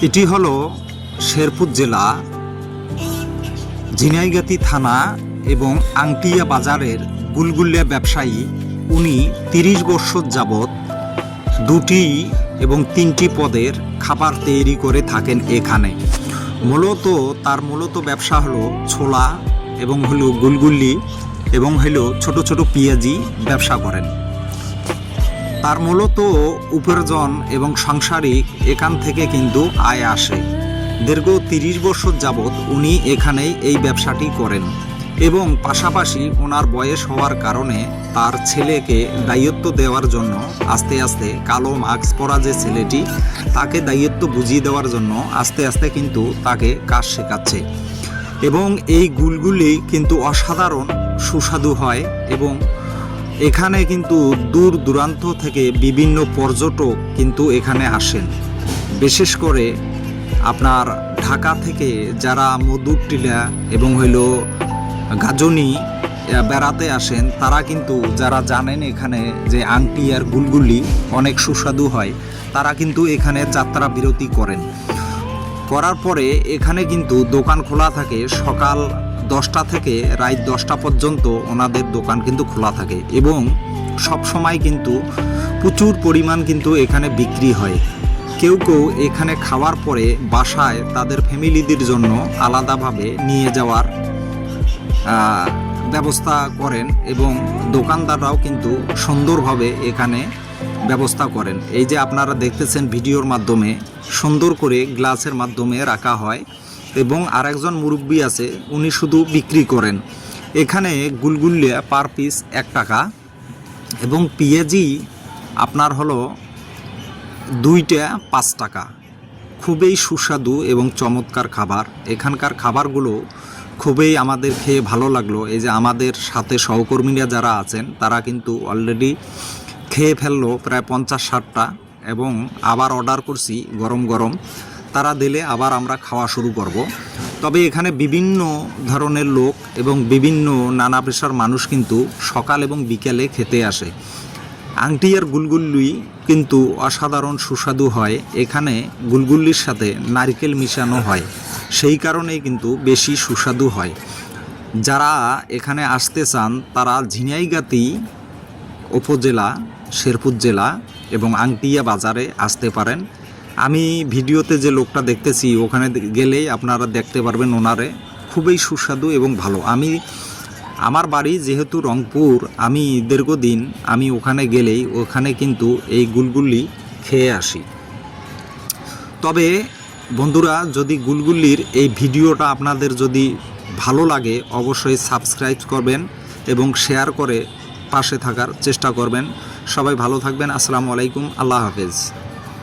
এটি হলো শেরপুর জেলা ঝিনাইগাতি থানা এবং আংটিয়া বাজারের গুলগুলিয়া ব্যবসায়ী। উনি 30 বছর যাবৎ 2টি এবং 3টি পদের খাবার তৈরি করে থাকেন এখানে। তার মূলত ব্যবসা হলো ছোলা এবং হলো গুলগুলি এবং হলো ছোট ছোট পেঁয়াজি ব্যবসা করেন। তার মূলত উপার্জন এবং সাংসারিক এখান থেকে কিন্তু আয় আসে। দীর্ঘ 30 বছর যাবৎ উনি এখানেই এই ব্যবসাটি করেন এবং পাশাপাশি ওনার বয়স হওয়ার কারণে তার ছেলেকে দায়িত্ব দেওয়ার জন্য আস্তে আস্তে কালো মাস্ক পরা যে ছেলেটি তাকে দায়িত্ব বুঝিয়ে দেওয়ার জন্য আস্তে আস্তে কিন্তু তাকে কাজ শেখাচ্ছে। এবং এই গুলগুলি কিন্তু অসাধারণ সুস্বাদু হয় এবং এখানে কিন্তু দূর দূরান্ত থেকে বিভিন্ন পর্যটক কিন্তু এখানে আসেন। বিশেষ করে আপনার ঢাকা থেকে যারা মধুরটিলা এবং গাজনি বেড়াতে আসেন তারা কিন্তু যারা জানেন এখানে যে আংটি আর গুলগুলি অনেক সুস্বাদু হয়, তারা কিন্তু এখানে যাত্রা বিরতি করার পরে এখানে কিন্তু দোকান খোলা থাকে সকাল 10টা থেকে রাত 10টা পর্যন্ত ওনাদের দোকান কিন্তু খোলা থাকে এবং সব সময় কিন্তু প্রচুর পরিমাণ কিন্তু এখানে বিক্রি হয়। কেউ এখানে খাওয়ার পরে বাসায় তাদের ফ্যামিলিদের জন্য আলাদাভাবে নিয়ে যাওয়ার ব্যবস্থা করেন এবং দোকানদাররাও কিন্তু সুন্দরভাবে এখানে ব্যবস্থা করেন। এই যে আপনারা দেখতেছেন ভিডিওর মাধ্যমে সুন্দর করে গ্লাসের মাধ্যমে রাখা হয় এবং আরেকজন মুরব্বী আছে উনি শুধু বিক্রি করেন। এখানে গুলগুলিয়া পার পিস 1 টাকা এবং পেঁয়াজি আপনার হলো 2টা 5 টাকা। খুবই সুস্বাদু এবং চমৎকার খাবার। এখানকার খাবারগুলো খুবই আমাদের খেয়ে ভালো লাগলো। এই যে আমাদের সাথে সহকর্মীরা যারা আছেন তারা কিন্তু অলরেডি খেয়ে ফেললো প্রায় 50-60টা এবং আবার অর্ডার করছি গরম গরম, তারা দিলে আবার আমরা খাওয়া শুরু করব। তবে এখানে বিভিন্ন ধরনের লোক এবং বিভিন্ন নানা পেশার মানুষ কিন্তু সকাল এবং বিকেলে খেতে আসে। আংটি আর গুলগুলি কিন্তু অসাধারণ সুস্বাদু হয়। এখানে গুলগুলির সাথে নারকেল মিশানো হয়, সেই কারণেই কিন্তু বেশি সুস্বাদু হয়। যারা এখানে আসতে চান তারা ঝিনাইগাতি উপজেলা শেরপুর জেলা এবং আংটিয়া বাজারে আসতে পারেন। আমি ভিডিওতে যে লোকটা দেখতেছি ওখানে গেলেই আপনারা দেখতে পারবেন ওনারে, খুবই সুস্বাদু এবং ভালো। আমার বাড়ি যেহেতু রংপুর, আমি দীর্ঘদিন আমি ওখানে গেলেই ওখানে কিন্তু এই গুলগুলি খেয়ে আসি। তবে বন্ধুরা, যদি গুলগুলির এই ভিডিওটা আপনাদের যদি ভালো লাগে অবশ্যই সাবস্ক্রাইব করবেন এবং শেয়ার করে পাশে থাকার চেষ্টা করবেন। সবাই ভালো থাকবেন। আসসালামু আলাইকুম, আল্লাহ হাফেজ।